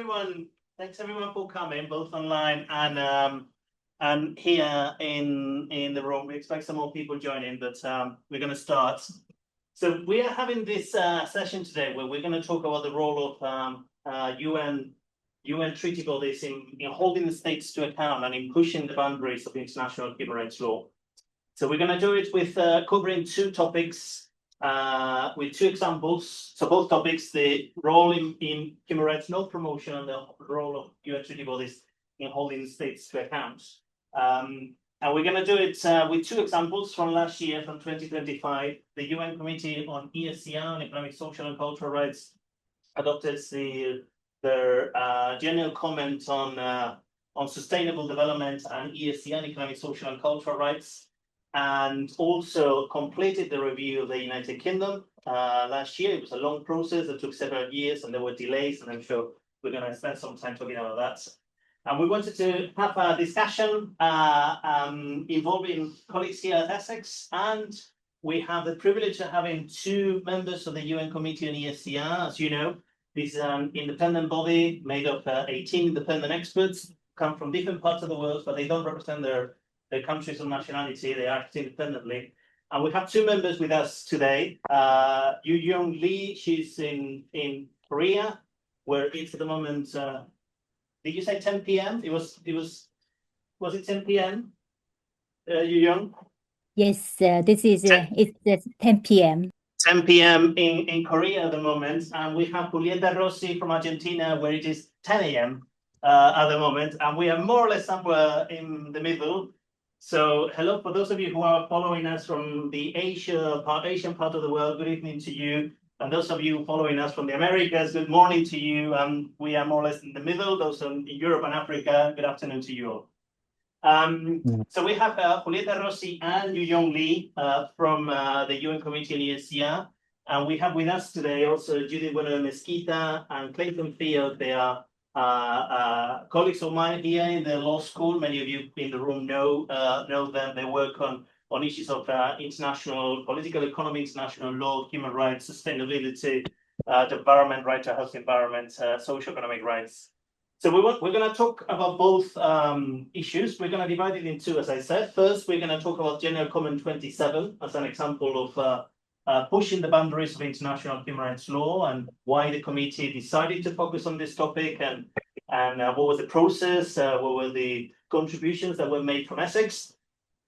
everyone. Thanks everyone for coming, both online and here in the room. We expect some more people joining, but we're going to start. So we are having this session today where we're going to talk about the role of UN treaty bodies in holding the states to account and in pushing the boundaries of international human rights law. So we're going to do it with covering two topics with two examples. So both topics, the role in human rights law promotion and the role of UN treaty bodies in holding states to account. And we're going to do it with two examples from last year, from 2025. The UN Committee on ESCR, on Economic, Social and Cultural Rights, adopted their general comment on sustainable development and ESCR, Economic, Social and Cultural Rights, and also completed the review of the United Kingdom last year. It was a long process that took several years and there were delays, and I'm sure we're going to spend some time talking about that. And we wanted to have a discussion involving colleagues here at Essex, and we have the privilege of having two members of the UN Committee on ESCR. As you know, this is an independent body made of 18 independent experts, come from different parts of the world, but they don't represent their countries of nationality. They act independently. And we have two members with us today. Yu-Young Lee, she's in Korea, where it's at the moment. Did you say 10 p.m.? Was it 10 p.m.? Yu-Young? Yes, this is it's 10 p.m. 10 p.m. in Korea at the moment, and we have Julieta Rossi from Argentina, where it is 10 a.m. At the moment, and we are more or less somewhere in the middle. So hello, for those of you who are following us from the Asian part of the world, good evening to you. And those of you following us from the Americas, good morning to you. We are more or less in the middle. Those in Europe and Africa, good afternoon to you all. So we have Julieta Rossi and Yu-Young Lee from the UN Committee on ESCR. And we have with us today also Judith Bueno Mesquita and Clayton Field. They are colleagues of mine here in the law school. Many of you in the room know them. They work on issues of international political economy, international law, human rights, sustainability, the environment, right to health environment, socio-economic rights. So we're going to talk about both issues. We're going to divide it in two, as I said. First, we're going to talk about General Comment 27 as an example of pushing the boundaries of international human rights law and why the committee decided to focus on this topic and what was the process, what were the contributions that were made from Essex.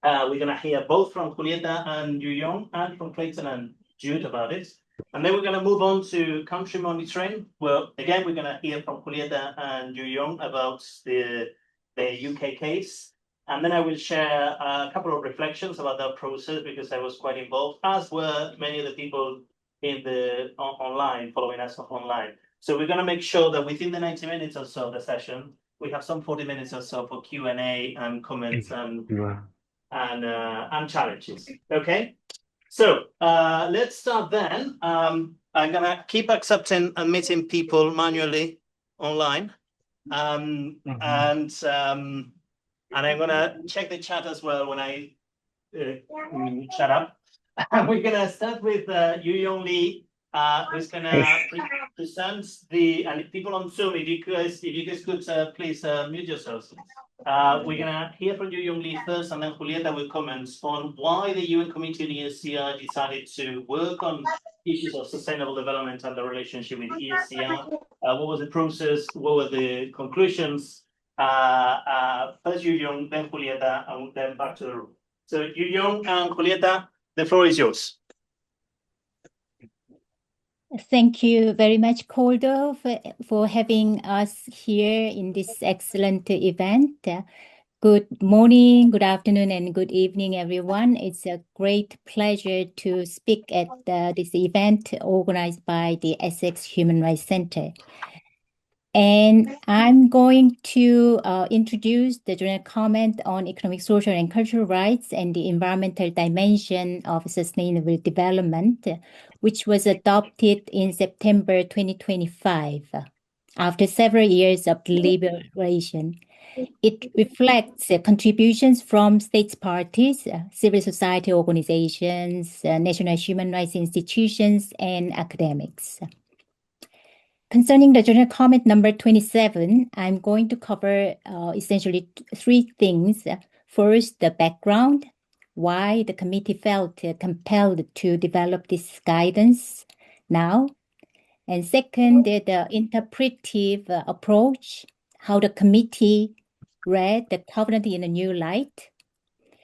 We're going to hear both from Julieta and Yu-Young and from Clayton and Jude about it. And then we're going to move on to country monitoring. Well, again, we're going to hear from Julieta and Yu-Young about the UK case. And then I will share a couple of reflections about that process because I was quite involved, as were many of the people in the online, following us online. So we're going to make sure that within the 90 minutes or so of the session, we have some 40 minutes or so for Q&A and comments and challenges. Okay, so let's start then. I'm gonna keep accepting and meeting people manually online, and I'm gonna check the chat as well when I shut up. We're gonna start with Yu-Young Lee, who's gonna present and people on Zoom, if you guys could please mute yourselves. We're gonna hear from Yu-Young Lee first, and then Julieta will comment on why the UN Committee on ESCR decided to work on issues of sustainable development and the relationship with ESCR. What was the process? What were the conclusions? First Yu-Young, then Julieta, and then back to the room. So Yu-Young and Julieta, the floor is yours. Thank you very much, Calder, for having us here in this excellent event. Good morning, good afternoon, and good evening, everyone. It's a great pleasure to speak at this event organized by the Essex Human Rights Center. And I'm going to introduce the general comment on economic, social, and cultural rights and the environmental dimension of sustainable development, which was adopted in September 2025, after several years of deliberation. It reflects contributions from state parties, civil society organizations, national human rights institutions, and academics. Concerning the general comment number 27, I'm going to cover essentially three things. First, the background, why the committee felt compelled to develop this guidance now. And second, the interpretive approach, how the committee read the covenant in a new light.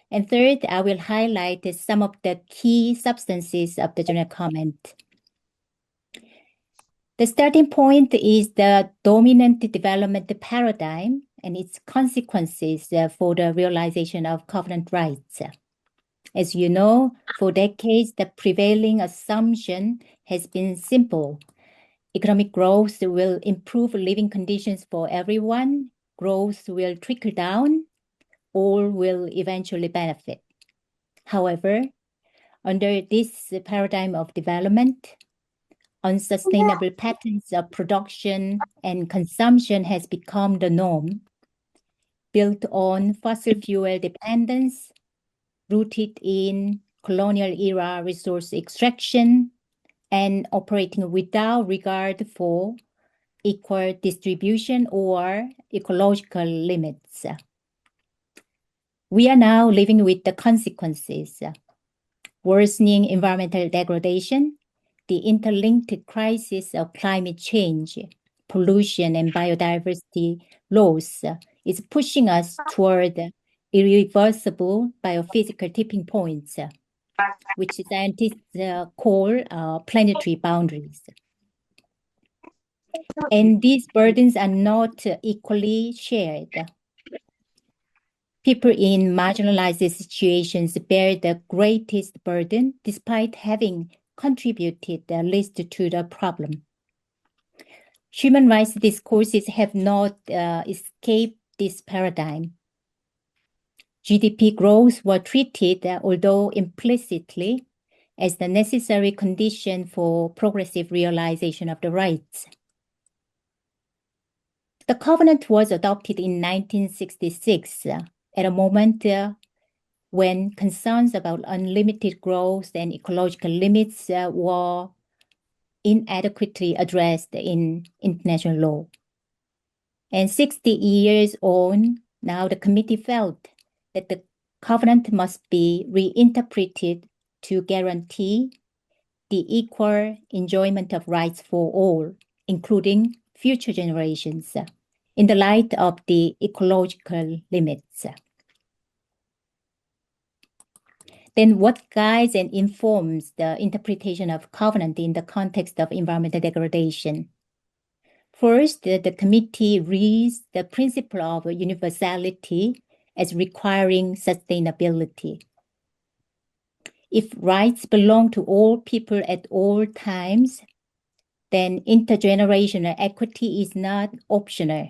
And third, I will highlight some of the key substances of the general comment. The starting point is the dominant development paradigm and its consequences for the realization of covenant rights. As you know, for decades, the prevailing assumption has been simple. Economic growth will improve living conditions for everyone. Growth will trickle down. All will eventually benefit. However, under this paradigm of development, unsustainable patterns of production and consumption has become the norm, built on fossil fuel dependence, rooted in colonial era resource extraction, and operating without regard for equal distribution or ecological limits. We are now living with the consequences: worsening environmental degradation, the interlinked crisis of climate change, pollution, and biodiversity loss is pushing us toward irreversible biophysical tipping points, which scientists call planetary boundaries. And these burdens are not equally shared. People in marginalized situations bear the greatest burden despite having contributed the least to the problem. Human rights discourses have not escaped this paradigm. GDP growth was treated, although implicitly, as the necessary condition for progressive realization of the rights. The covenant was adopted in 1966 at a moment when concerns about unlimited growth and ecological limits were inadequately addressed in international law. And 60 years on, now the committee felt that the covenant must be reinterpreted to guarantee the equal enjoyment of rights for all, including future generations, in the light of the ecological limits. Then what guides and informs the interpretation of covenant in the context of environmental degradation? First, the committee reads the principle of universality as requiring sustainability. If rights belong to all people at all times, then intergenerational equity is not optional.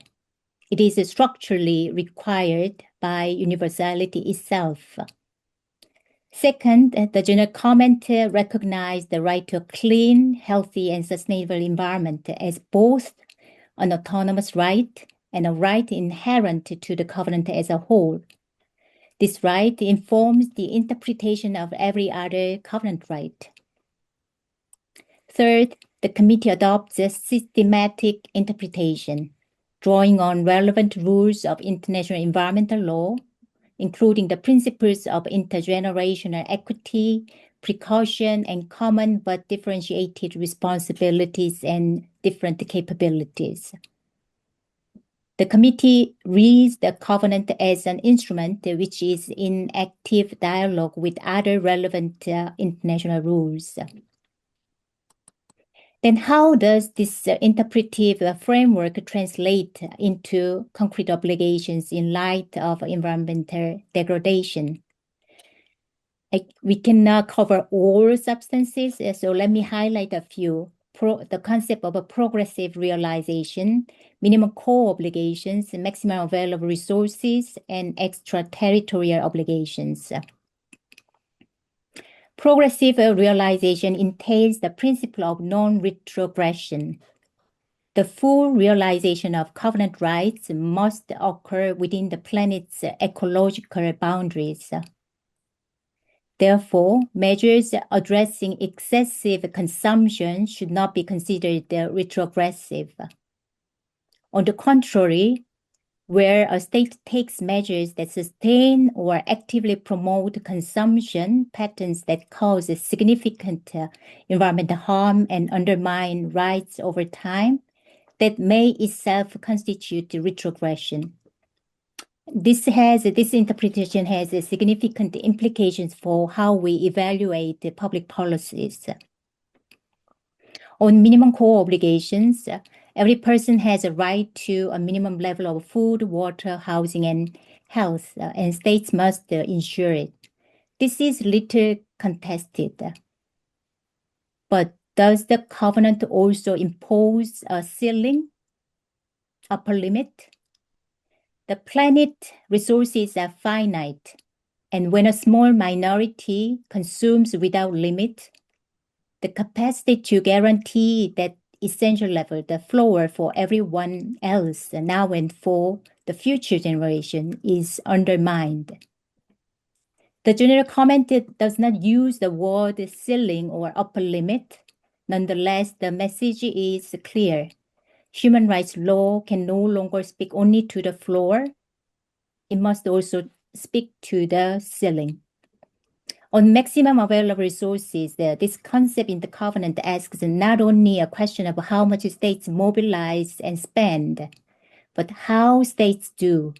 It is structurally required by universality itself. Second, the general comment recognized the right to a clean, healthy, and sustainable environment as both an autonomous right and a right inherent to the covenant as a whole. This right informs the interpretation of every other covenant right. Third, the committee adopts a systematic interpretation, drawing on relevant rules of international environmental law, including the principles of intergenerational equity, precaution, and common but differentiated responsibilities and different capabilities. The committee reads the covenant as an instrument which is in active dialogue with other relevant international rules. Then how does this interpretive framework translate into concrete obligations in light of environmental degradation? We cannot cover all substances, so let me highlight a few. The concept of a progressive realization, minimum core obligations, maximum available resources, and extraterritorial obligations. Progressive realization entails the principle of non-retrogression. The full realization of covenant rights must occur within the planet's ecological boundaries. Therefore, measures addressing excessive consumption should not be considered retrogressive. On the contrary, where a state takes measures that sustain or actively promote consumption patterns that cause significant environmental harm and undermine rights over time, that may itself constitute retrogression. This interpretation has significant implications for how we evaluate public policies. On minimum core obligations, every person has a right to a minimum level of food, water, housing, and health, and states must ensure it. This is little contested. But does the covenant also impose a ceiling, upper limit? The planet resources are finite, and when a small minority consumes without limit, the capacity to guarantee that essential level, the floor for everyone else now and for the future generation, is undermined. The general comment does not use the word ceiling or upper limit. Nonetheless, the message is clear. Human rights law can no longer speak only to the floor. It must also speak to the ceiling. On maximum available resources, this concept in the covenant asks not only a question of how much states mobilize and spend, but how states do.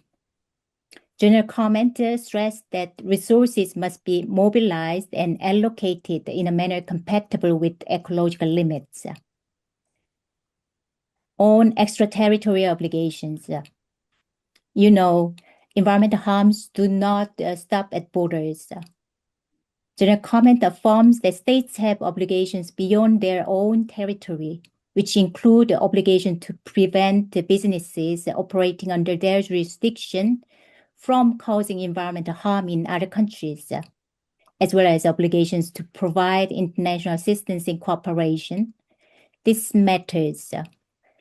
General comment stressed that resources must be mobilized and allocated in a manner compatible with ecological limits. On extraterritorial obligations, environmental harms do not stop at borders. General comment affirms that states have obligations beyond their own territory, which include the obligation to prevent businesses operating under their jurisdiction from causing environmental harm in other countries, as well as obligations to provide international assistance and cooperation. This matters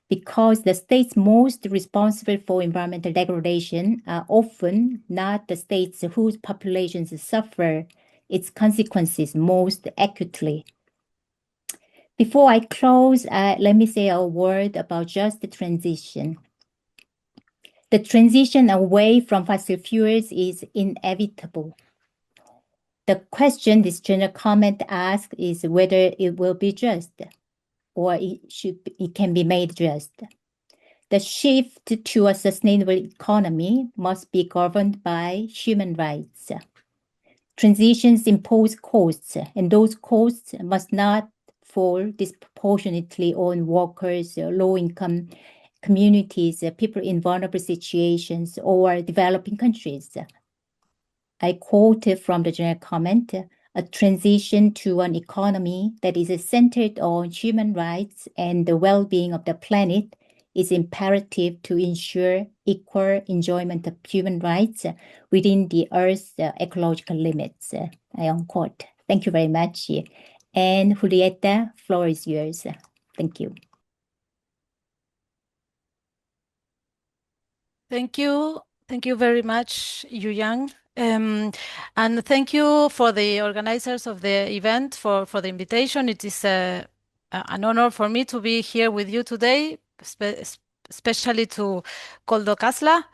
because the states most responsible for environmental degradation are often not the states whose populations suffer its consequences most acutely. Before I close, let me say a word about just the transition. The transition away from fossil fuels is inevitable. The question this general comment asks is whether it will be just or it can be made just. The shift to a sustainable economy must be governed by human rights. Transitions impose costs, and those costs must not fall disproportionately on workers, low-income communities, people in vulnerable situations, or developing countries. I quote from the general comment, a transition to an economy that is centered on human rights and the well-being of the planet is imperative to ensure equal enjoyment of human rights within the Earth's ecological limits. I unquote. Thank you very much. And Julieta, floor is yours. Thank you. Thank you. Thank you very much, Yu Yang. And thank you for the organizers of the event for the invitation. It is an honor for me to be here with you today, especially to Koldo Kasla.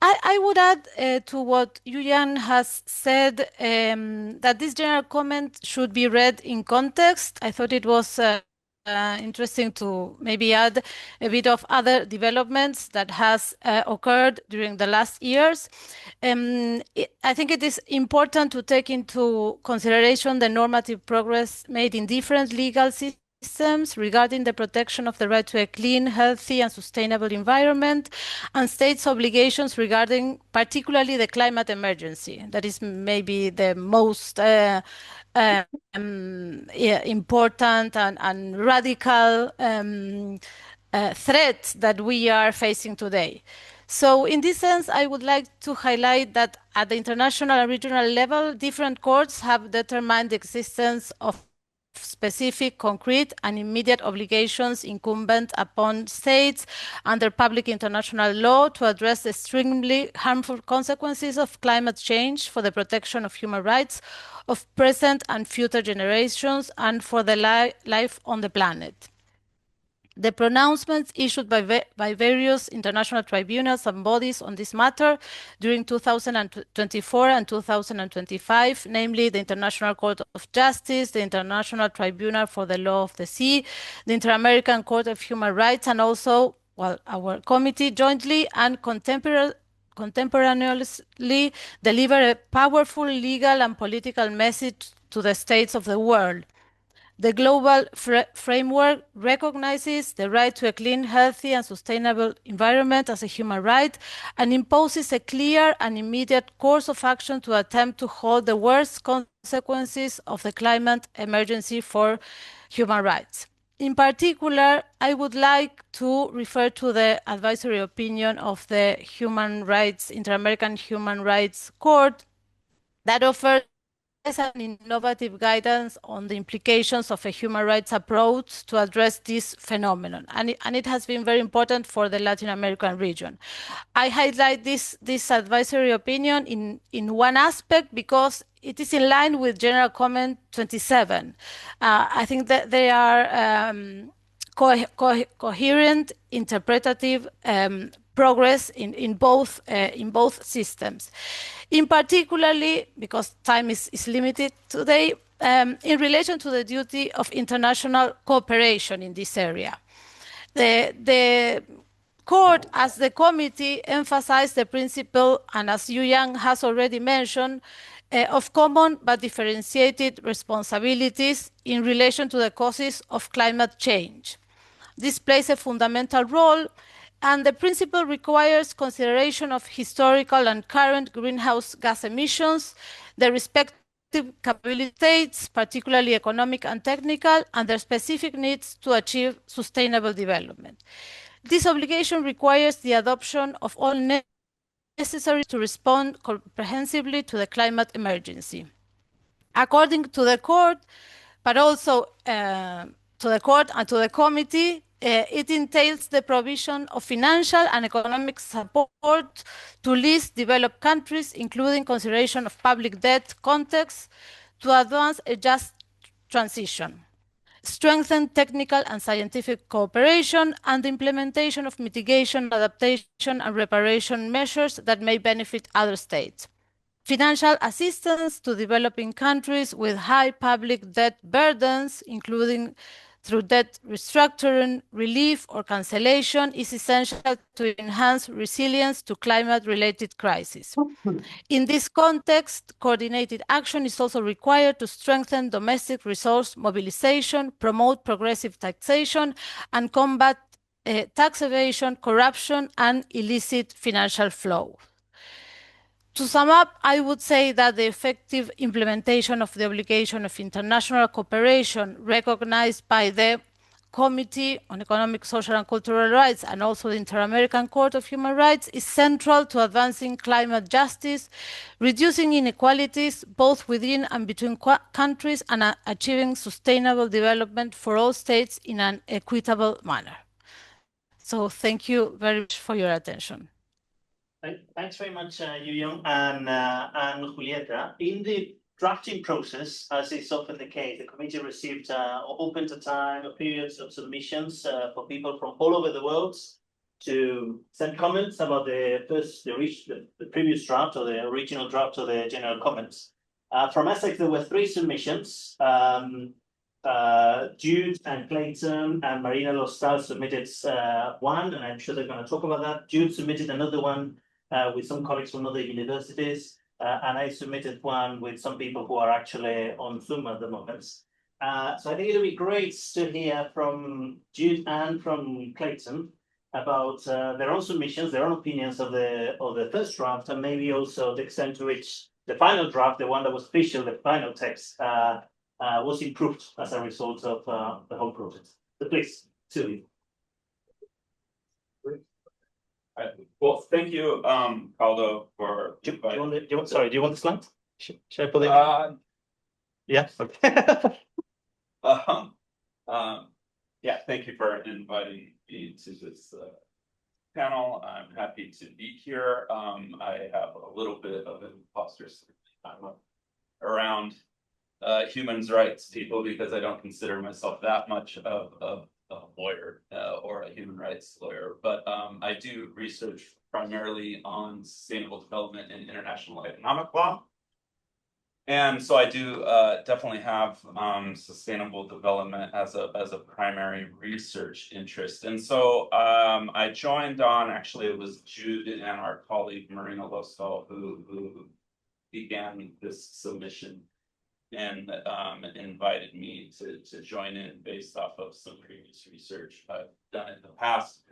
I would add to what Yu Yang has said that this general comment should be read in context. I thought it was interesting to maybe add a bit of other developments that has occurred during the last years. I think it is important to take into consideration the normative progress made in different legal systems regarding the protection of the right to a clean, healthy, and sustainable environment, and states' obligations regarding particularly the climate emergency. That is maybe the most important and radical threat that we are facing today. So in this sense, I would like to highlight that at the international and regional level, different courts have determined the existence of specific, concrete, and immediate obligations incumbent upon states under public international law to address the extremely harmful consequences of climate change for the protection of human rights of present and future generations and for the life on the planet. The pronouncements issued by various international tribunals and bodies on this matter during 2024 and 2025, namely the International Court of Justice, the International Tribunal for the Law of the Sea, the Inter-American Court of Human Rights, and also, well, our committee jointly and contemporaneously deliver a powerful legal and political message to the states of the world. The global framework recognizes the right to a clean, healthy, and sustainable environment as a human right and imposes a clear and immediate course of action to attempt to halt the worst consequences of the climate emergency for human rights. In particular, I would like to refer to the advisory opinion of the Inter-American Human Rights Court that offers an innovative guidance on the implications of a human rights approach to address this phenomenon, and it has been very important for the Latin American region. I highlight this advisory opinion in one aspect because it is in line with General Comment 27. I think that they are coherent, interpretative progress in both systems. In particularly, because time is limited today, in relation to the duty of international cooperation in this area. The court, as the committee, emphasized the principle, and as Yu Yang has already mentioned, of common but differentiated responsibilities in relation to the causes of climate change. This plays a fundamental role, and the principle requires consideration of historical and current greenhouse gas emissions, the respective capability states, particularly economic and technical, and their specific needs to achieve sustainable development. This obligation requires the adoption of all necessary to respond comprehensively to the climate emergency. According to the court, but also to the court and to the committee, it entails the provision of financial and economic support to least developed countries, including consideration of public debt context, to advance a just transition, strengthen technical and scientific cooperation, and the implementation of mitigation, adaptation, and reparation measures that may benefit other states. Financial assistance to developing countries with high public debt burdens, including through debt restructuring, relief, or cancellation, is essential to enhance resilience to climate-related crises. In this context, coordinated action is also required to strengthen domestic resource mobilization, promote progressive taxation, and combat tax evasion, corruption, and illicit financial flow. To sum up, I would say that the effective implementation of the obligation of international cooperation recognized by the Committee on Economic, Social, and Cultural Rights and also the Inter-American Court of Human Rights is central to advancing climate justice, reducing inequalities both within and between countries, and achieving sustainable development for all states in an equitable manner. So thank you very much for your attention. Thanks very much, Yu Yang and Julieta. In the drafting process, as is often the case, the committee received open to time periods of submissions for people from all over the world to send comments about the previous draft or the original draft of the general comments. From Essex, there were 3 submissions. Jude and Clayton and Marina Lostal submitted one, and I'm sure they're going to talk about that. Jude submitted another one with some colleagues from other universities, and I submitted one with some people who are actually on Zoom at the moment. So I think it'll be great to hear from Jude and from Clayton about their own submissions, their own opinions of the first draft, and maybe also the extent to which the final draft, the one that was official, the final text, was improved as a result of the whole process. So please, Sylvie. Well, thank you, Caldo, for. Do you want the slide? Should I put it? Yeah. Okay. Yeah, thank you for inviting me to this panel. I'm happy to be here. I have a little bit of an imposter syndrome around human rights people because I don't consider myself that much of a lawyer or a human rights lawyer, but I do research primarily on sustainable development and international economic law. And so I do definitely have sustainable development as a primary research interest. And so I joined on, actually it was Jude and our colleague Marina Lostal who began this submission and invited me to join in based off of some previous research I've done in the past.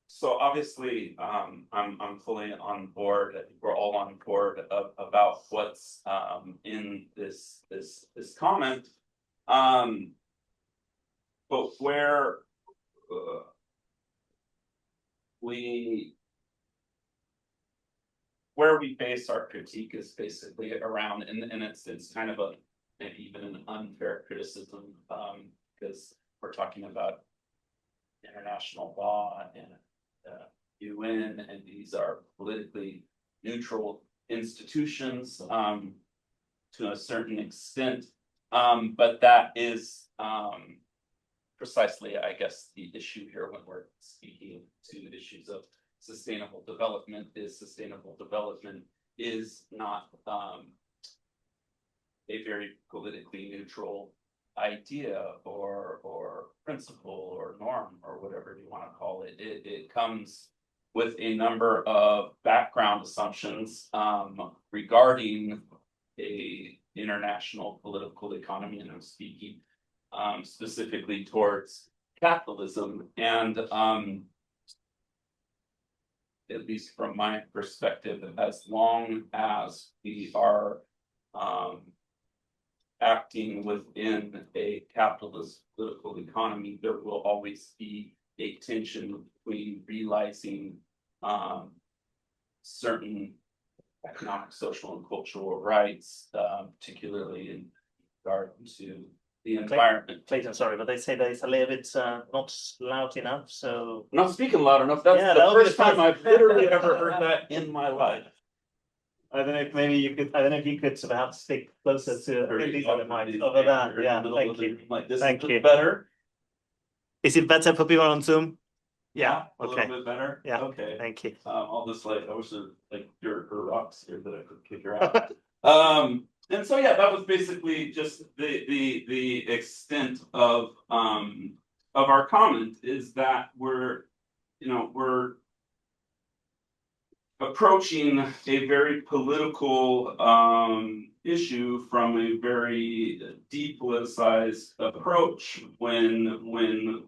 So obviously, I'm fully on board. I think we're all on board about what's in this comment. But where we base our critique is basically around, and it's kind of maybe even an unfair criticism because we're talking about international law and UN, and these are politically neutral institutions to a certain extent, but that is precisely, I guess, the issue here when we're speaking to issues of sustainable development is not a very politically neutral idea or principle or norm or whatever you want to call it. It comes with a number of background assumptions regarding a international political economy, and I'm speaking specifically towards capitalism. And at least from my perspective, as long as we are acting within a capitalist political economy, there will always be a tension between realizing certain economic, social, and cultural rights, particularly in regard to the environment. Clayton, sorry, but they say that it's a little bit not loud enough, so. I'm not speaking loud enough. That's Yeah, the that'll be first the time first. I've literally ever heard that in my life. I don't know if maybe you could, I don't know if you could perhaps stick closer to these other mics over there. Yeah, thank you. Like this Thank is you. better. Is it better for people on Zoom? Yeah, a okay. little bit better. Yeah, okay. Thank you. All this I wish there like dirt or rocks here that I could kick her out. And so yeah, that was basically just the extent of our comment is that we're approaching a very political issue from a very depoliticized approach when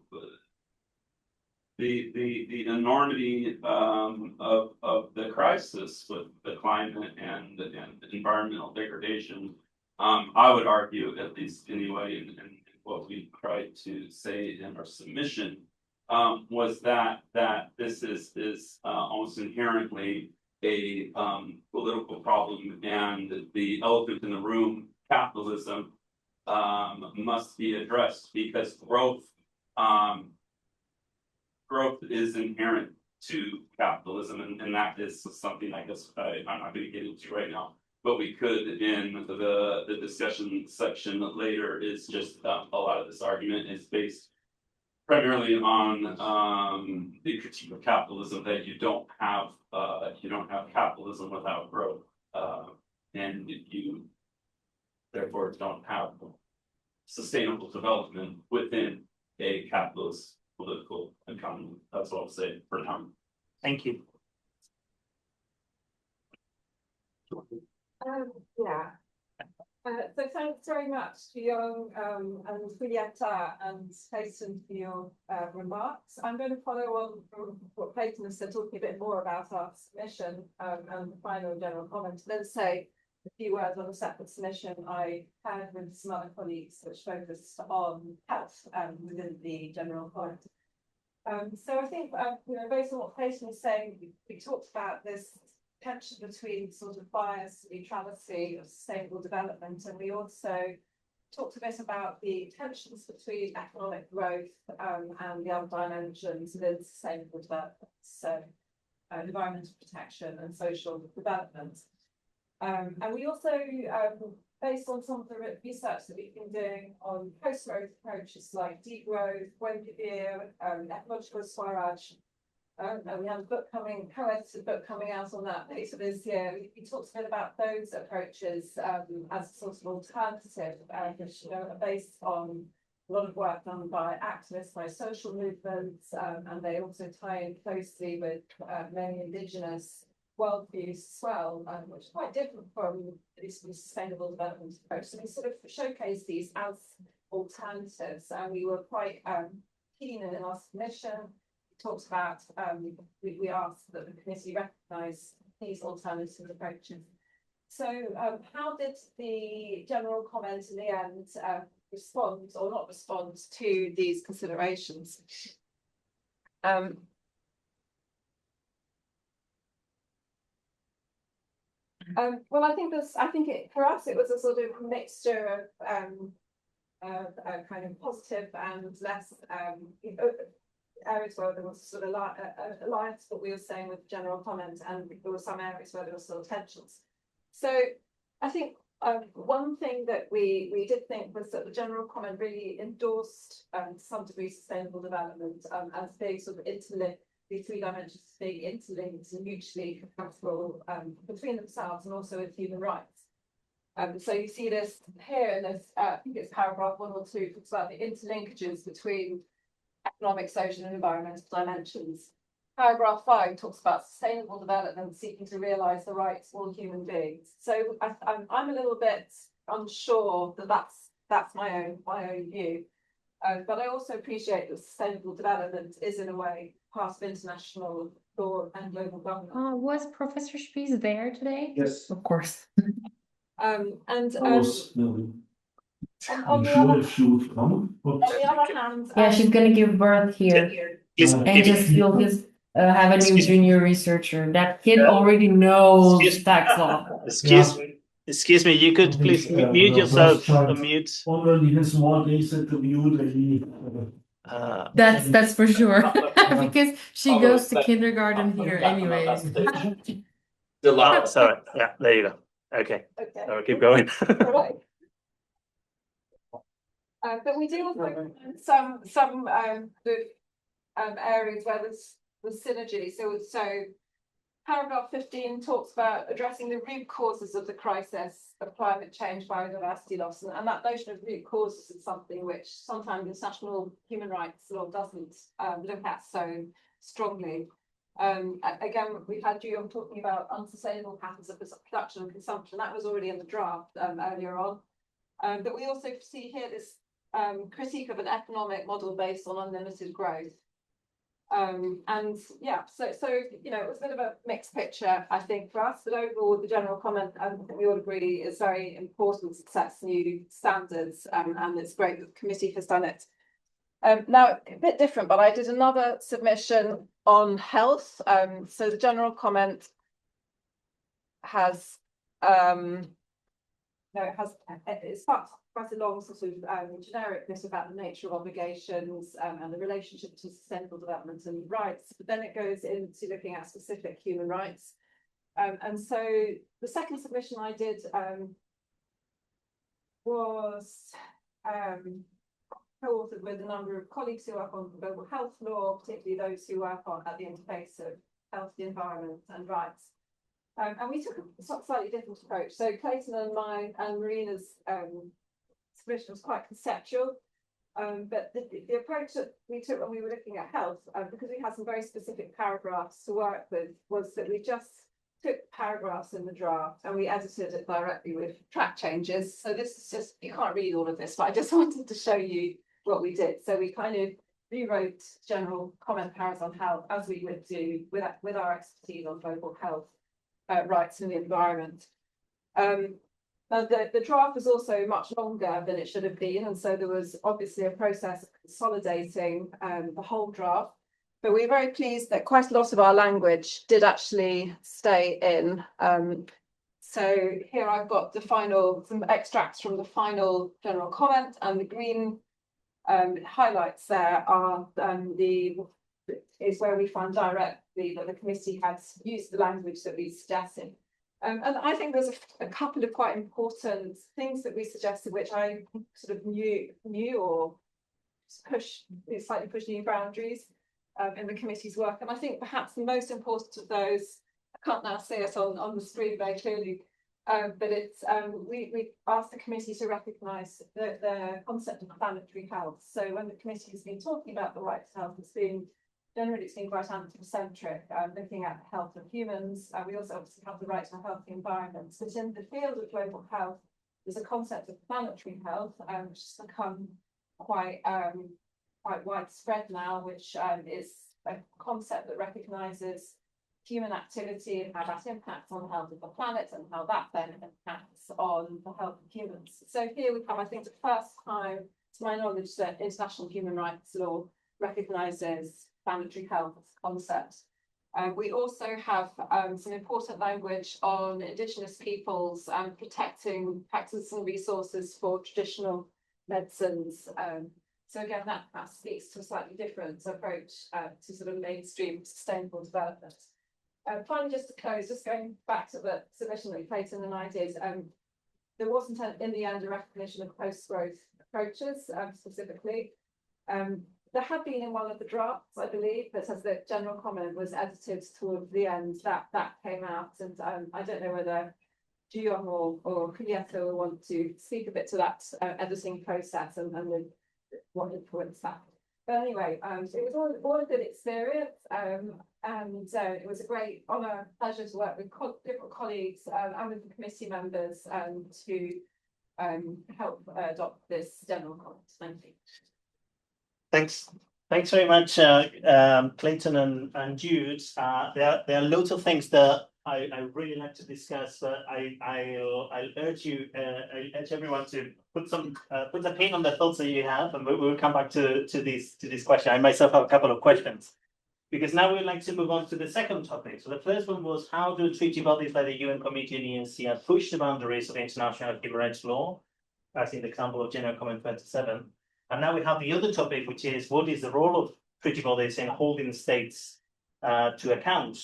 the enormity of the crisis with the climate and environmental degradation, I would argue, at least anyway, and what we tried to say in our submission, was that this is almost inherently a political problem, and the elephant in the room, capitalism, must be addressed because growth is inherent to capitalism, and that is something I guess I'm not going to get into right now, but we could in the discussion section later. Is just a lot of this argument is based primarily on the critique of capitalism, that you don't have capitalism without growth, and you therefore don't have sustainable development within a capitalist political economy. That's what I'll say for now. Thank you. Yeah. So thanks very much to Young and Julieta and Clayton for your remarks. I'm going to follow on from what Clayton has said, talking a bit more about our submission and the final general comment, then say a few words on a separate submission I had with some other colleagues which focused on health within the general comment. So I think, based on what Clayton was saying, we talked about this tension between sort of bias, neutrality of sustainable development, and we also talked a bit about the tensions between economic growth and the other dimensions within sustainable development, so environmental protection and social development. And we also, based on some of the research that we've been doing on post-growth approaches like degrowth, ecological Swaraj, and we have a book coming, co-edited book coming out on that later this year. We talked a bit about those approaches as a sort of alternative, which are based on a lot of work done by activists, by social movements, and they also tie in closely with many indigenous worldviews as well, which is quite different from this sustainable development approach. So we sort of showcase these as alternatives, and we were quite keen in our submission. Talks about we asked that the committee recognise these alternative approaches. So how did the general comment in the end respond or not respond to these considerations? Well, I think for us it was a sort of mixture of kind of positive and less areas where there was sort of alliance, what we were saying with general comment, and there were some areas where there were still tensions. So I think one thing that we did think was that the general comment really endorsed to some degree sustainable development as being sort of interlinked, the three dimensions being interlinked and mutually compatible between themselves and also with human rights. So you see this here in this, I think it's paragraph 1 or 2, talks about the interlinkages between economic, social and environmental dimensions. Paragraph 5 talks about sustainable development seeking to realise the rights of all human beings. So I'm a little bit unsure that that's my own view. But I also appreciate that sustainable development is in a way part of international law and global governance. Was Professor Spies there today? Yes. Of course. And I was on the sure other, if she would come, but on the other hand, Yeah, she's gonna give birth here. Please, And just you'll just have a new Excuse me. junior researcher. That kid already knows Excuse- tax law. excuse me, you could please mute yourself, unmute. already has more days at the view than he. That's for sure. Uh, Because she although goes to that- kindergarten here anyways. Oh, sorry, yeah, there you go. Okay, okay. so keep going. All right. But we do also find some areas where there's synergy. So paragraph 15 talks about addressing the root causes of the crisis of climate change, biodiversity loss, and that notion of root causes is something which sometimes international human rights law doesn't look at so strongly. Again, we've had you talking about unsustainable patterns of production and consumption. That was already in the draft earlier on. But we also see here this critique of an economic model based on unlimited growth. And yeah, so you know, it was a bit of a mixed picture, I think, for us, but overall the general comment, I think we all agree, is very important to set new standards, and it's great that the committee has done it. Now, a bit different, but I did another submission on health. So the general comment has it's quite a long sort of genericness about the nature of obligations and the relationship to sustainable development and rights, but then it goes into looking at specific human rights. And so the second submission I did was co-authored with a number of colleagues who work on global health law, particularly those who work on at the interface of health, the environment and rights. And we took a slightly different approach. So Clayton and mine and Marina's submission was quite conceptual. But the approach that we took when we were looking at health, because we had some very specific paragraphs to work with, was that we just took paragraphs in the draft and we edited it directly with track changes. So this is just, you can't read all of this, but I just wanted to show you what we did. So we kind of rewrote general comment paragraphs on health as we would do with our expertise on global health, rights and the environment. Now the draft was also much longer than it should have been, and so there was obviously a process of consolidating the whole draft. But we're very pleased that quite a lot of our language did actually stay in. So here I've got some extracts from the final general comment, and the green highlights there are is where we found directly that the committee has used the language that we suggested. And I think there's a couple of quite important things that we suggested, which I sort of knew or slightly push new boundaries in the committee's work. And I think perhaps the most important of those, I can't now say it on the screen very clearly, but it's we asked the committee to recognise the concept of planetary health. So when the committee has been talking about the right to health, generally it's been quite anthropocentric, looking at the health of humans. We also obviously have the right to a healthy environment. But in the field of global health, there's a concept of planetary health, which has become quite widespread now, which is a concept that recognises human activity and how that impacts on the health of the planet and how that then impacts on the health of humans. So here we have, I think, the first time, to my knowledge, that international human rights law recognises planetary health as a concept. We also have some important language on Indigenous peoples protecting practices and resources for traditional medicines. So again, that speaks to a slightly different approach to sort of mainstream sustainable development. Finally, just to close, just going back to the submission that Clayton and I did, there wasn't in the end a recognition of post-growth approaches specifically. There had been in one of the drafts, I believe, but as the general comment was edited towards the end, that came out, and I don't know whether Juyong or Julieta will want to speak a bit to that editing process and what influenced that. But anyway, it was all a good experience, and it was a great honour, pleasure to work with different colleagues and with the committee members to help adopt this general comment. Thank you. Thanks very much, Clayton and Jude. There are loads of things that I really like to discuss, but I'll urge everyone to put a pin on the thoughts that you have, and we'll come back to this question. I myself have a couple of questions, because now we'd like to move on to the second topic. So the first one was, how do treaty bodies like the UN Committee and ESCR push the boundaries of international human rights law, as in the example of General Comment 27. And now we have the other topic, which is, what is the role of treaty bodies in holding states to account?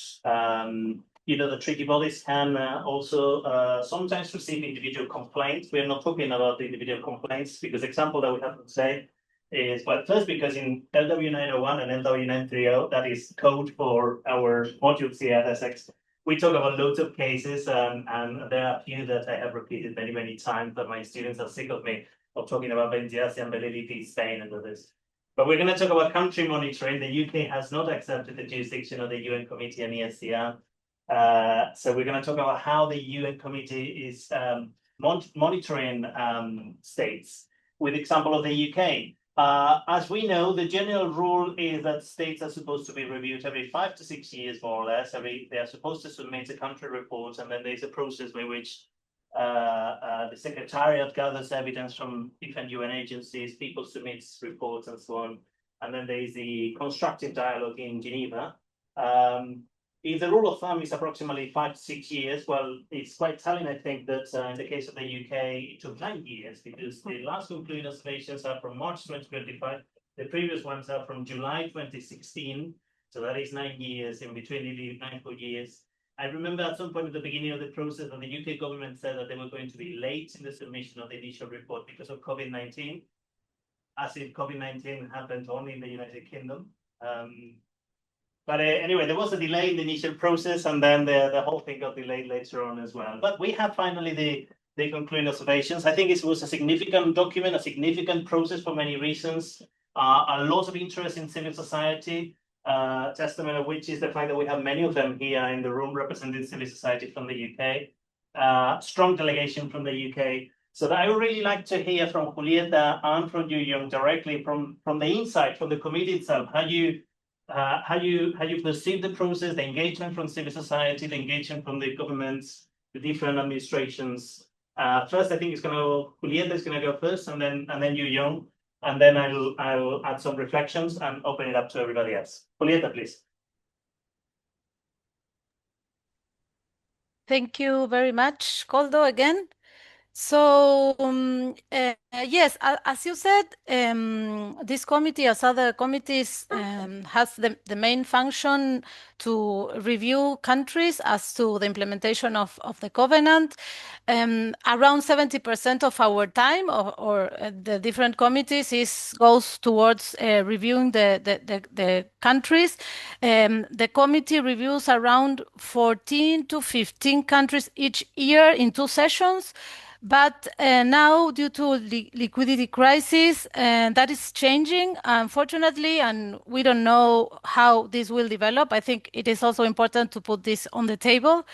The treaty bodies can also sometimes receive individual complaints. We're not talking about the individual complaints, because the example that we have to say is, well, first, because in LW 901 and LW 930, that is code for our modules here at Essex, we talk about loads of cases, and there are a few that I have repeated many, many times, that my students are sick of me of talking about Benghazi and Beliliti, Spain, and others. But we're going to talk about country monitoring. The UK has not accepted the jurisdiction of the UN Committee and ESCR. So we're going to talk about how the UN Committee is monitoring states, with example of the UK. As we know, the general rule is that states are supposed to be reviewed every 5 to 6 years, more or less. They are supposed to submit a country report, and then there's a process by which the Secretariat gathers evidence from different UN agencies, people submit reports and so on. And then there is the constructive dialogue in Geneva. If the rule of thumb is approximately 5 to 6 years, well, it's quite telling, I think, that in the case of the UK, it took 9 years, because the last concluded observations are from March 2025. The previous ones are from July 2016. So that is 9 years, in between the 9 full years. I remember at some point at the beginning of the process that the UK government said that they were going to be late in the submission of the initial report because of COVID-19, as if COVID-19 happened only in the United Kingdom. But anyway, there was a delay in the initial process, and then the whole thing got delayed later on as well. But we have finally the concluding observations. I think it was a significant document, a significant process for many reasons. A lot of interest in civil society, testament of which is the fact that we have many of them here in the room representing civil society from the UK. Strong delegation from the UK. So I would really like to hear from Julieta and from Juyong directly from the inside, from the committee itself, how you perceive the process, the engagement from civil society, the engagement from the governments, the different administrations. First, I think Julieta is going to go first, and then Juyong, and then I'll add some reflections and open it up to everybody else. Julieta, please. Thank you very much, Koldo, again. So, yes, as you said, this committee, as other committees, has the main function to review countries as to the implementation of the covenant. Around 70% of our time or the different committees goes towards reviewing the countries. The committee reviews around 14 to 15 countries each year in 2 sessions. But now, due to liquidity crisis, that is changing, unfortunately, and we don't know how this will develop. I think it is also important to put this on the table.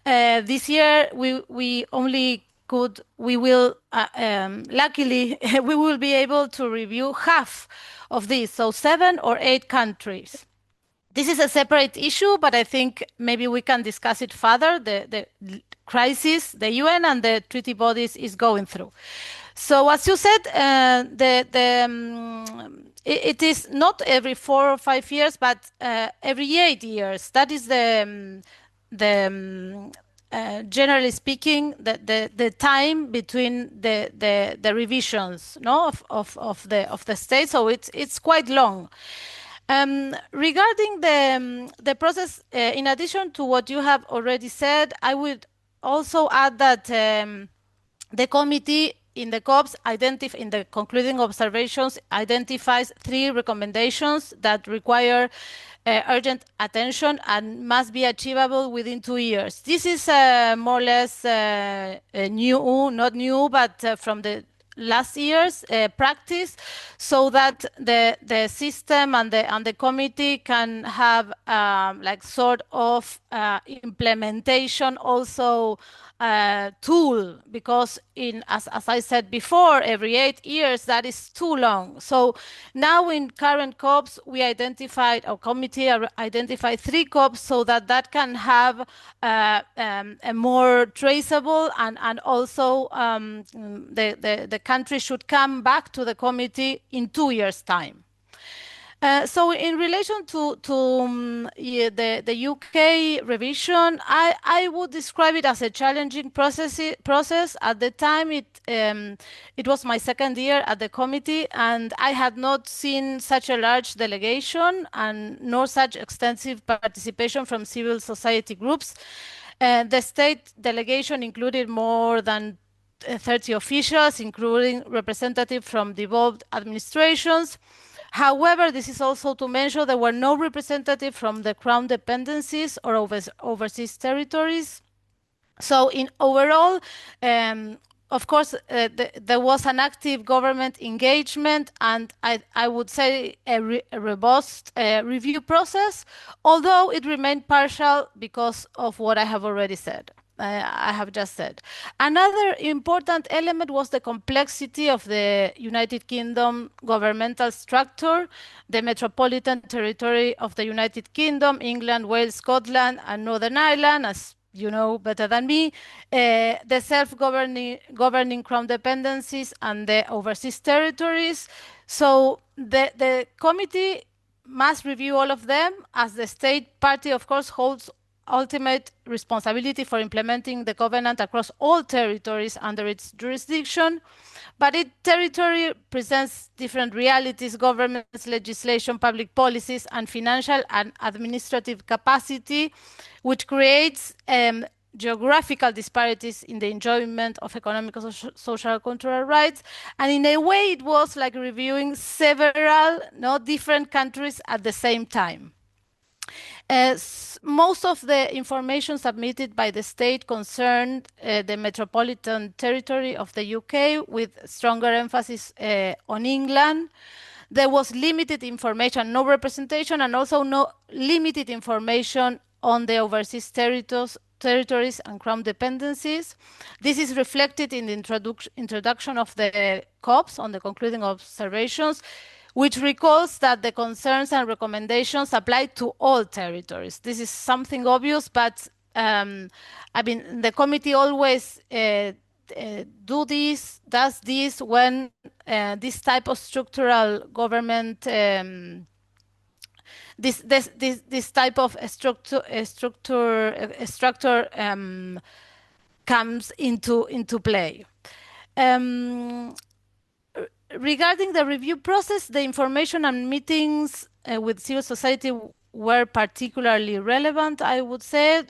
This year, we will luckily we will be able to review half of these, so 7 or 8 countries. This is a separate issue, but I think maybe we can discuss it further. The crisis the UN and the treaty bodies is going through. So, as you said, it is not every 4 or 5 years, but every 8 years. That is generally speaking, the time between the revisions, no, of the state. So it's quite long. Regarding the process, in addition to what you have already said, I would also add that the committee in the COPs in the concluding observations identifies 3 recommendations that require urgent attention and must be achievable within 2 years. This is more or less not new, but from the last year's practice, so that the system and the committee can have like sort of implementation also tool, because as I said before, every 8 years, that is too long. So now in current COPs, our committee identified 3 COPs so that can have a more traceable and also the country should come back to the committee in 2 years' time. So in relation to the UK revision, I would describe it as a challenging process. At the time, it was my 2nd year at the committee, and I had not seen such a large delegation and nor such extensive participation from civil society groups. The state delegation included more than 30 officials, including representatives from devolved administrations. However, this is also to mention there were no representatives from the Crown dependencies or overseas territories. So in overall, of course, there was an active government engagement and I would say a robust review process, although it remained partial because of what I have already said. I have just said. Another important element was the complexity of the United Kingdom governmental structure, the metropolitan territory of the United Kingdom, England, Wales, Scotland, and Northern Ireland, as you know better than me, the self-governing Crown dependencies and the overseas territories. So the committee must review all of them, as the state party, of course, holds ultimate responsibility for implementing the covenant across all territories under its jurisdiction, but each territory presents different realities, governments, legislation, public policies, and financial and administrative capacity, which creates geographical disparities in the enjoyment of economic, social, and cultural rights. And in a way, it was like reviewing several different countries at the same time. Most of the information submitted by the state concerned the metropolitan territory of the UK, with stronger emphasis on England. There was limited information, no representation, and also no limited information on the overseas territories and Crown dependencies. This is reflected in the introduction of the COPs on the concluding observations, which recalls that the concerns and recommendations apply to all territories. This is something obvious, but I mean, the committee always does this when this type of structural government this type of structure comes into play. Regarding the review process, the information and meetings with civil society were particularly relevant, I would say.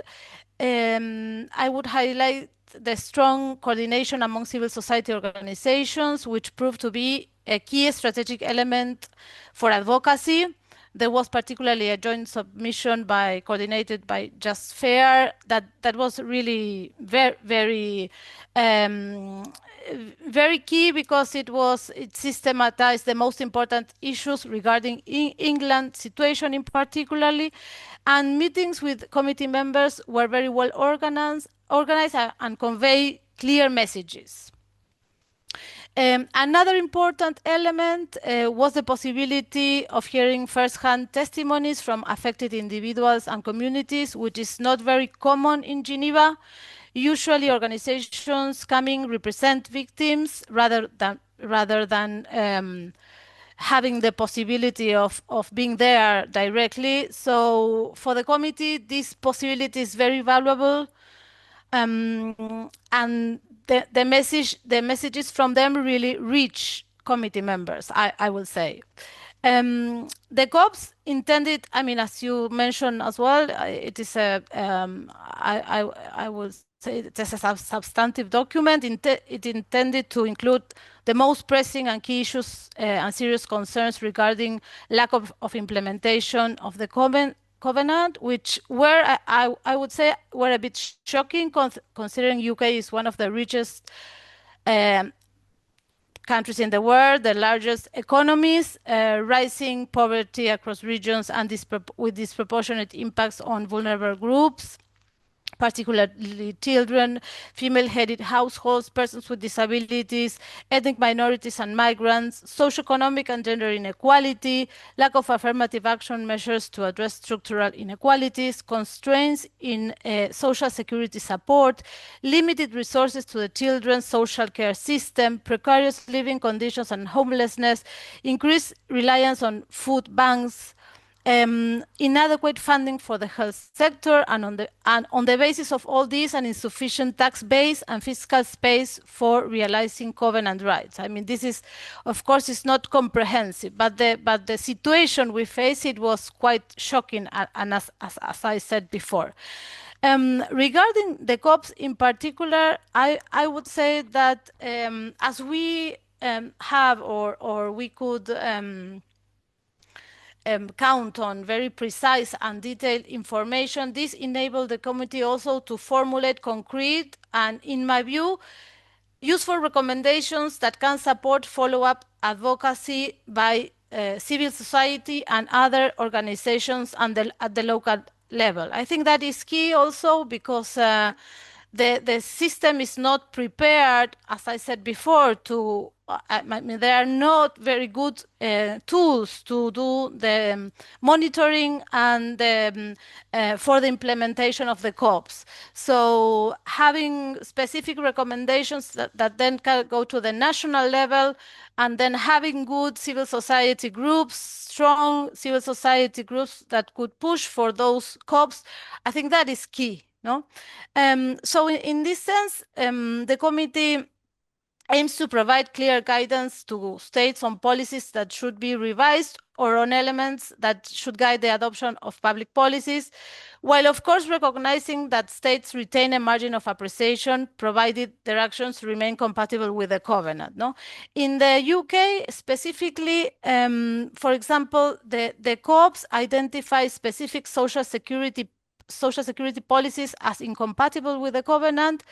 I would highlight the strong coordination among civil society organizations, which proved to be a key strategic element for advocacy. There was particularly a joint submission coordinated by Just Fair that was really very key, because it systematized the most important issues regarding England situation in particularly, and meetings with committee members were very well organized and convey clear messages. Another important element was the possibility of hearing first-hand testimonies from affected individuals and communities, which is not very common in Geneva. Usually, organizations coming represent victims rather than having the possibility of being there directly. So for the committee, this possibility is very valuable. And the messages from them really reach committee members, I will say. The COPs intended, I mean, as you mentioned as well, it is I will say it's a substantive document. It intended to include the most pressing and key issues and serious concerns regarding lack of implementation of the covenant, which were, I would say, were a bit shocking, considering UK is one of the richest countries in the world, the largest economies, rising poverty across regions, and with disproportionate impacts on vulnerable groups, particularly children, female-headed households, persons with disabilities, ethnic minorities and migrants, socioeconomic and gender inequality, lack of affirmative action measures to address structural inequalities, constraints in social security support, limited resources to the children's social care system, precarious living conditions and homelessness, increased reliance on food banks, inadequate funding for the health sector, and on the basis of all this, an insufficient tax base and fiscal space for realizing covenant rights. I mean, this is, of course, it's not comprehensive, but the situation we face, it was quite shocking, and as I said before. Regarding the COPs in particular, I would say that as we have or we could count on very precise and detailed information, this enabled the committee also to formulate concrete and, in my view, useful recommendations that can support follow-up advocacy by civil society and other organizations at the local level. I think that is key also, because the system is not prepared, as I said before, to I mean, there are not very good tools to do the monitoring and for the implementation of the COPs. So having specific recommendations that then can go to the national level, and then having good civil society groups, strong civil society groups that could push for those COPs, I think that is key. No, so in this sense, the committee aims to provide clear guidance to states on policies that should be revised or on elements that should guide the adoption of public policies, while of course recognizing that states retain a margin of appreciation provided their actions remain compatible with the covenant. No? In the UK specifically, for example, the COPs identify specific social security policies as incompatible with the covenant,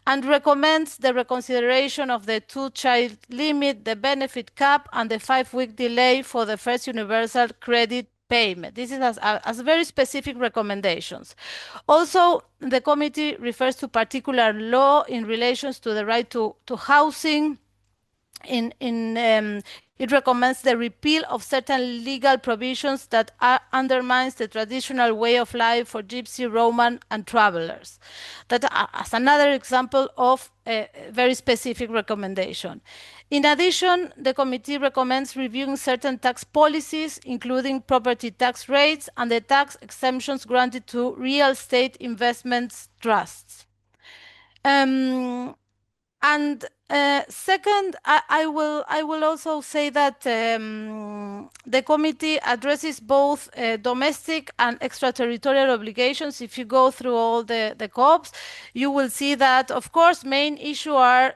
and recommends the reconsideration of the 2-child limit, the benefit cap, and the 5-week delay for the first universal credit payment. This is as very specific recommendations. Also, the committee refers to particular law in relation to the right to housing. It recommends the repeal of certain legal provisions that undermines the traditional way of life for Gypsy, Roman, and travelers. That as another example of a very specific recommendation. In addition, the committee recommends reviewing certain tax policies, including property tax rates and the tax exemptions granted to real estate investments trusts. And second, I will also say that the committee addresses both domestic and extraterritorial obligations. If you go through all the COPs, you will see that, of course, main issue are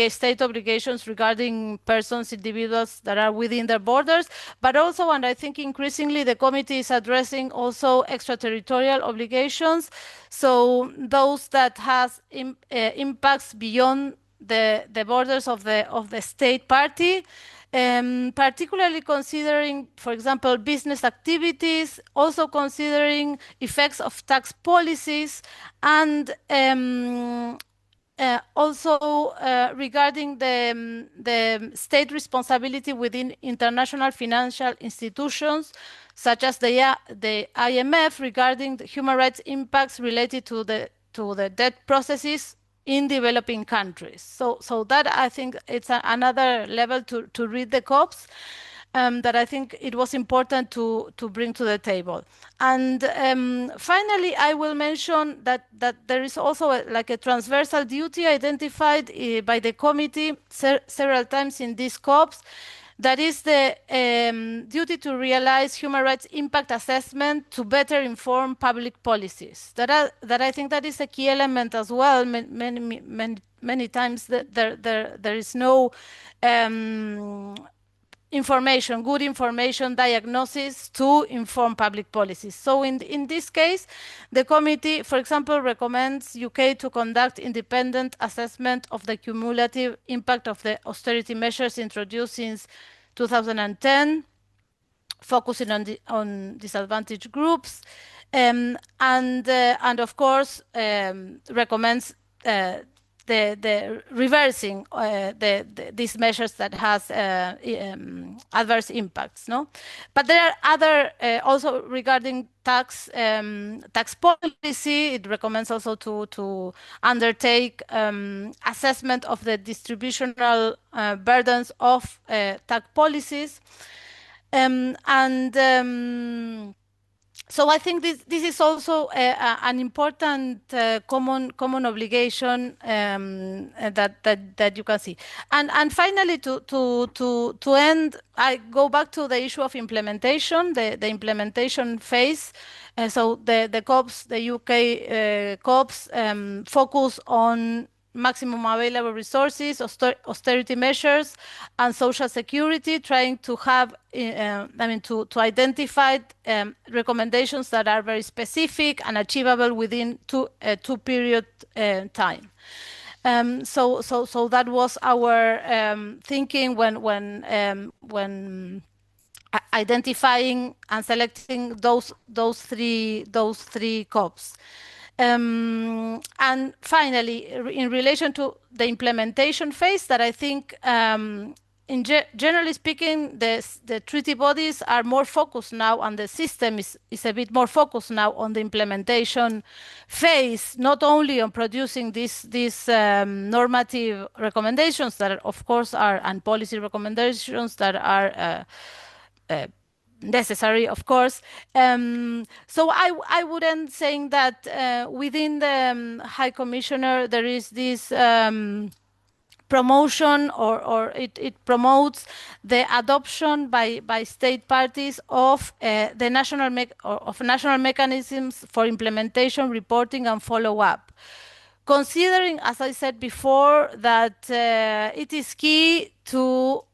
state obligations regarding persons, individuals that are within their borders, but also, and I think increasingly, the committee is addressing also extraterritorial obligations. So those that has impacts beyond the borders of the state party, particularly considering, for example, business activities, also considering effects of tax policies, and also regarding the state responsibility within international financial institutions, such as the IMF, regarding the human rights impacts related to the debt processes in developing countries. So that, I think, it's another level to read the COPs. That I think it was important to bring to the table. And finally, I will mention that there is also a transversal duty identified by the committee several times in these COPs. That is the duty to realize human rights impact assessment to better inform public policies. That I think that is a key element as well. Many times there is no good information diagnosis to inform public policies. So in this case, the committee, for example, recommends UK to conduct independent assessment of the cumulative impact of the austerity measures introduced since 2010, focusing on disadvantaged groups, and of course recommends the reversing these measures that has adverse impacts. No, but there are other also regarding tax policy. It recommends also to undertake assessment of the distributional burdens of tax policies, so I think this is also an important common obligation that you can see. And finally, to end, I go back to the issue of implementation, the implementation phase. So the COPs, the UK COPs, focus on maximum available resources, austerity measures, and social security, trying to have, to identify recommendations that are very specific and achievable within two period time. So that was our thinking when identifying and selecting those three COPs. And finally, in relation to the implementation phase, that I think, generally speaking, the treaty bodies are more focused now, and the system is a bit more focused now on the implementation phase, not only on producing these normative recommendations that, of course, and policy recommendations that are necessary, of course. So I would end saying that within the High Commissioner there is this promotion, or it promotes the adoption by state parties of the national mechanisms for implementation, reporting, and follow-up. Considering, as I said before, that it is key to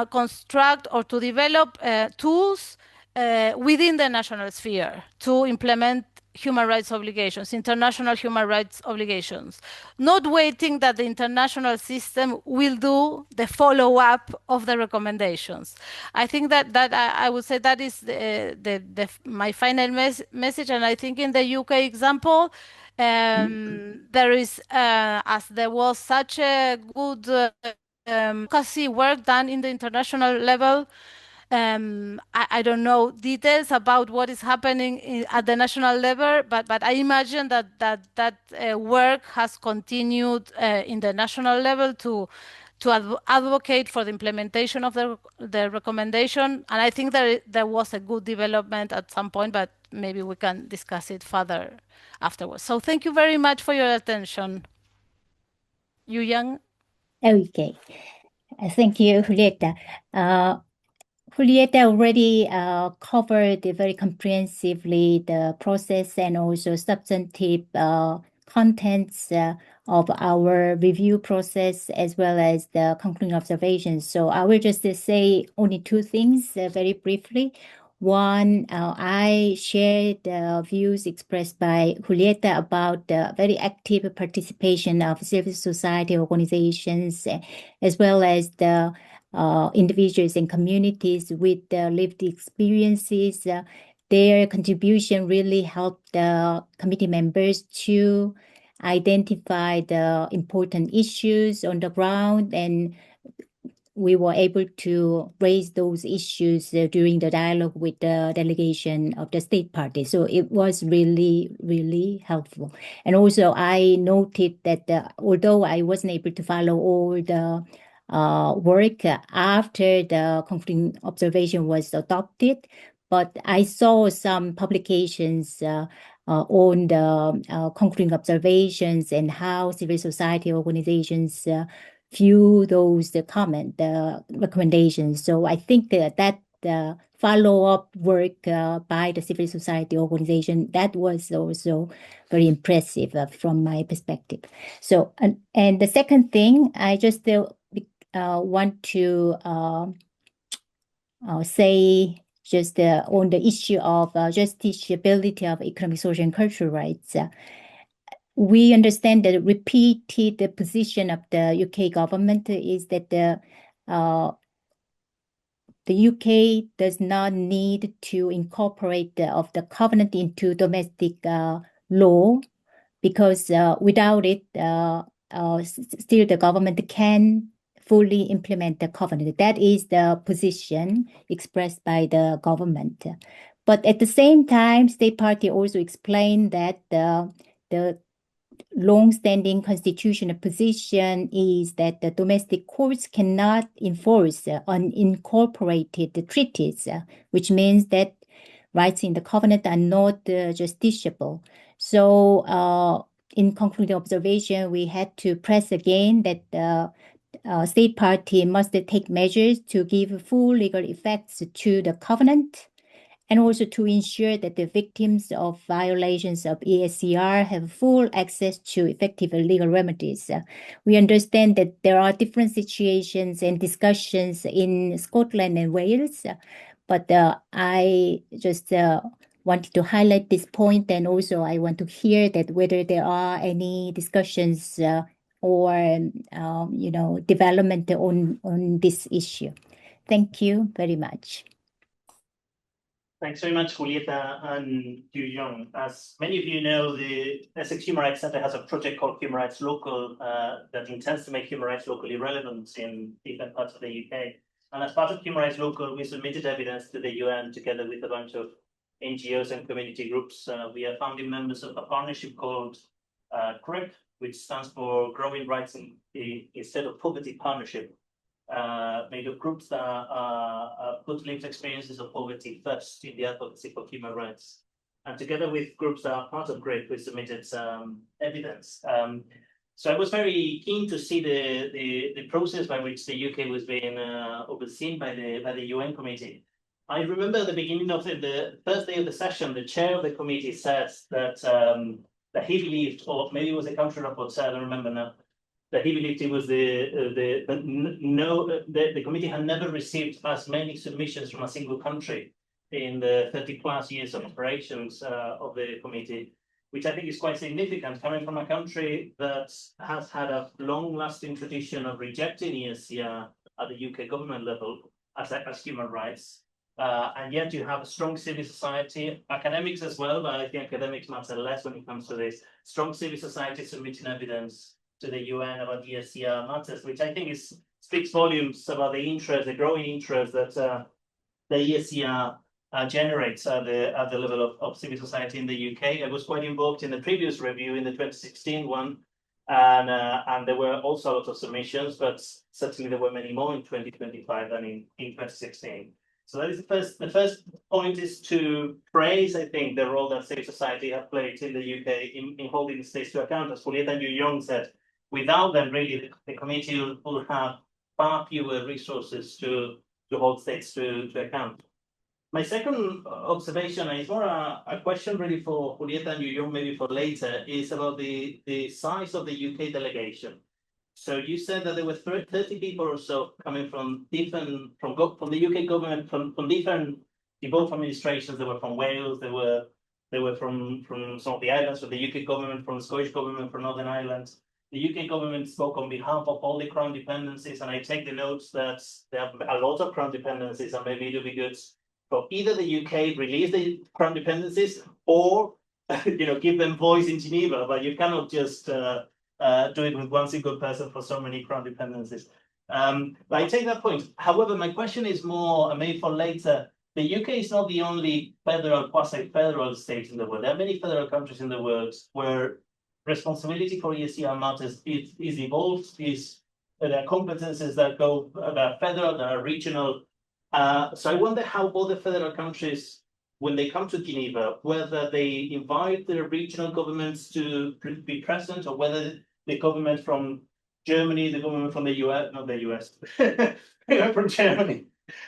construct or to develop tools within the national sphere to implement human rights obligations, international human rights obligations, not waiting that the international system will do the follow-up of the recommendations. I think that I would say that is my final message, and I think in the UK example, there is, as there was such a good advocacy work done in the international level, I don't know details about what is happening at the national level, but I imagine that work has continued in the national level to advocate for the implementation of the recommendation. And I think that there was a good development at some point, but maybe we can discuss it further afterwards. So thank you very much for your attention. Yu Yang? Okay. Thank you, Julieta. Julieta already covered very comprehensively the process and also substantive contents of our review process as well as the concluding observations. So I will just say only two things very briefly. One, I shared the views expressed by Julieta about the very active participation of civil society organizations as well as the individuals and communities with lived experiences. Their contribution really helped the committee members to identify the important issues on the ground, and we were able to raise those issues during the dialogue with the delegation of the state party. So it was really, really helpful. And also I noted that although I wasn't able to follow all the work after the concluding observation was adopted, but I saw some publications on the concluding observations and how civil society organizations view those the recommendations. So I think that follow-up work by the civil society organization, that was also very impressive from my perspective. So and the second thing, I just want to say just on the issue of justiciability of economic, social, and cultural rights. We understand the repeated position of the UK government is that the UK does not need to incorporate of the covenant into domestic law, because without it, still the government can fully implement the covenant. That is the position expressed by the government. But at the same time, State Party also explained that the long-standing constitutional position is that the domestic courts cannot enforce unincorporated treaties, which means that rights in the covenant are not justiciable. So in concluding observation, we had to press again that the State Party must take measures to give full legal effects to the covenant, and also to ensure that the victims of violations of ESCR have full access to effective legal remedies. We understand that there are different situations and discussions in Scotland and Wales, but I just wanted to highlight this point, and also I want to hear that whether there are any discussions or development on this issue. Thank you very much. Thanks very much, Julieta and Yu Young. As many of you know, the Essex Human Rights Centre has a project called Human Rights Local that intends to make human rights locally relevant in different parts of the UK. And as part of Human Rights Local, we submitted evidence to the UN together with a bunch of NGOs and community groups. We are founding members of a partnership called GRIP, which stands for Growing Rights Instead of Poverty Partnership. Made of groups that put lived experiences of poverty first in the advocacy for human rights. And together with groups that are part of GRIP, we submitted some evidence. So I was very keen to see the process by which the UK was being overseen by the UN committee. I remember at the beginning of the first day of the session, the chair of the committee said that he believed, or maybe it was a country rapporteur, I don't remember now, that he believed it was the committee had never received as many submissions from a single country in the 30+ years of operations of the committee, which I think is quite significant, coming from a country that has had a long-lasting tradition of rejecting ESCR at the UK government level as human rights. And yet you have a strong civil society, academics as well, but I think academics matter less when it comes to this. Strong civil society submitting evidence to the UN about ESCR matters, which I think speaks volumes about the interest, the growing interest that the ESCR generates at the level of civil society in the UK. I was quite involved in the previous review in the 2016 one, and there were also a lot of submissions, but certainly there were many more in 2025 than in 2016. So that is the first point is to praise, I think, the role that civil society have played in the UK in holding the states to account. As Julieta and Young said, without them, really, the committee will have far fewer resources to hold states to account. My second observation is more a question really for Julieta and Young, maybe for later, is about the size of the UK delegation. So you said that there were 30 people or so coming from different, from the UK government, from different both administrations. They were from Wales, they were from some of the islands, from the UK government, from the Scottish government, from Northern Ireland. The UK government spoke on behalf of all the crown dependencies, and I take the notes that there are a lot of crown dependencies, and maybe it'll be good for either the UK release the crown dependencies or give them voice in Geneva, but you cannot just do it with one single person for so many crown dependencies. But I take that point. However, my question is more maybe for later. The UK is not the only federal, quasi-federal state in the world. There are many federal countries in the world where responsibility for ESCR matters is evolved, there are competences that go that are federal, that are regional. So I wonder how other federal countries, when they come to Geneva, whether they invite the regional governments to be present, or whether the government from Germany, the government from the US, not the US, from Germany,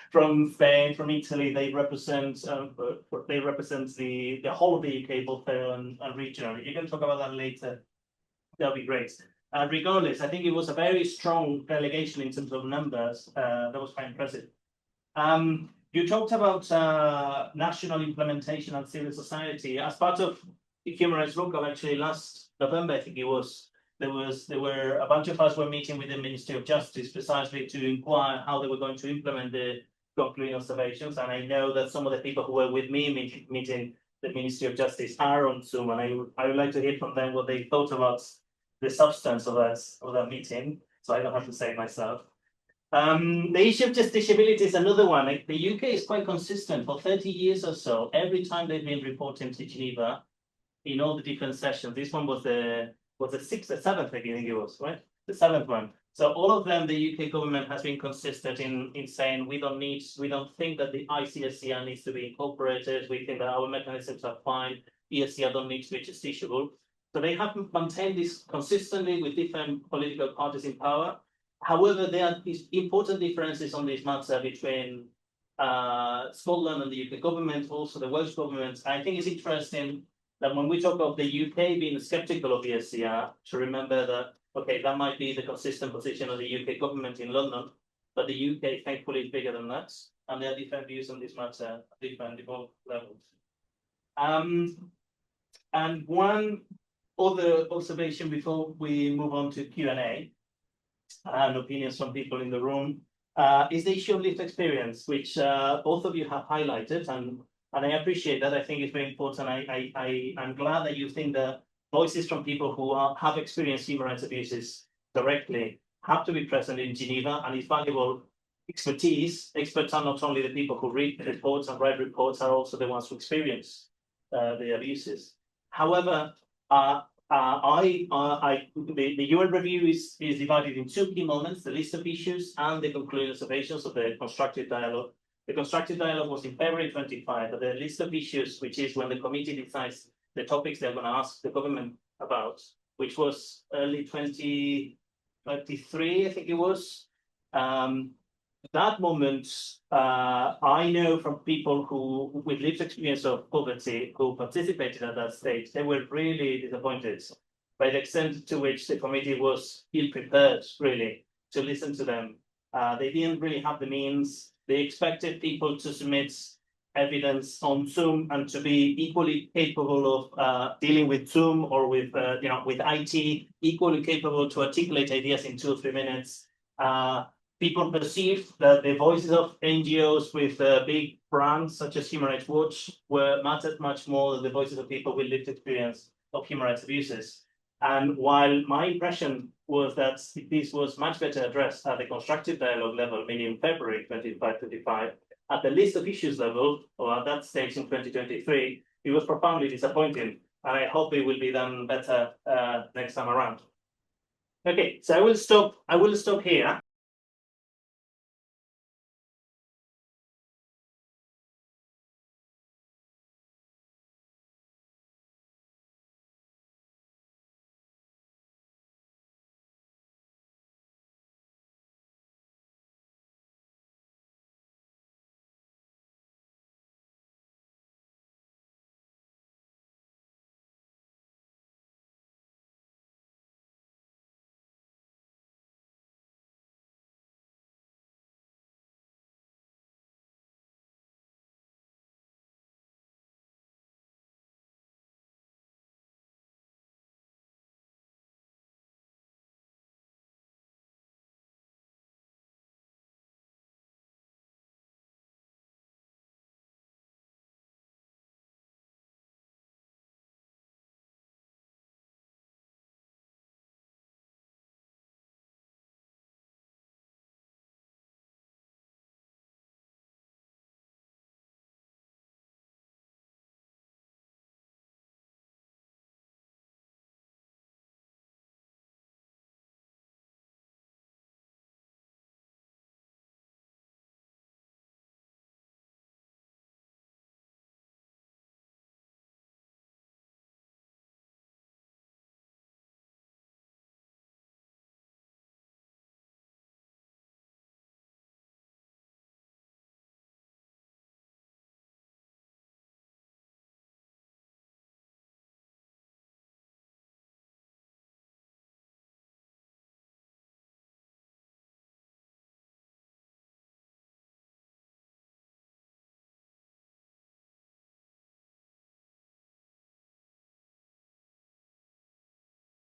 from Spain, from Italy, they represent the whole of the UK, both federal and regional. You can talk about that later. That'll be great. Regardless, I think it was a very strong delegation in terms of numbers. That was quite impressive. You talked about national implementation and civil society as part of the Human Rights Local. Actually, last November, I think it was. There were a bunch of us were meeting with the Ministry of Justice precisely to inquire how they were going to implement the concluding observations. And I know that some of the people who were with me meeting the Ministry of Justice are on Zoom, and I would like to hear from them what they thought about the substance of that meeting, so I don't have to say it myself. The issue of justiciability is another one. Like, the UK is quite consistent for 30 years or so. Every time they've been reporting to Geneva in all the different sessions. This one was the sixth or seventh, I think it was, right? The seventh one. So all of them, the UK government has been consistent in saying we don't think that the ICSCR needs to be incorporated. We think that our mechanisms are fine. ESCR don't need to be justiciable. So they have maintained this consistently with different political parties in power. However, there are these important differences on this matter between Scotland and the UK government, also the Welsh government. I think it's interesting that when we talk of the UK being skeptical of ESCR, to remember that, okay, that might be the consistent position of the UK government in London, but the UK thankfully is bigger than that, and there are different views on this matter, different evolved levels. And one other observation before we move on to Q&A and opinions from people in the room is the issue of lived experience, which both of you have highlighted, and I appreciate that. I think it's very important. I'm glad that you think that voices from people who have experienced human rights abuses directly have to be present in Geneva, and it's valuable expertise. Experts are not only the people who read reports and write reports, are also the ones who experience the abuses. However, the UN review is divided in two key moments: the list of issues and the concluding observations of the constructive dialogue. The constructive dialogue was in February 25, but the list of issues, which is when the committee decides the topics they're going to ask the government about, which was early 2023, I think it was. That moment, I know from people who, with lived experience of poverty, who participated at that stage, they were really disappointed by the extent to which the committee was ill-prepared, really, to listen to them. They didn't really have the means. They expected people to submit evidence on Zoom and to be equally capable of dealing with Zoom or with IT, equally capable to articulate ideas in 2 or 3 minutes. People perceived that the voices of NGOs with big brands such as Human Rights Watch mattered much more than the voices of people with lived experience of human rights abuses. And while my impression was that this was much better addressed at the constructive dialogue level, meaning February 25, at the list of issues level, or at that stage in 2023, it was profoundly disappointing. And I hope it will be done better next time around. Okay, so I will stop here.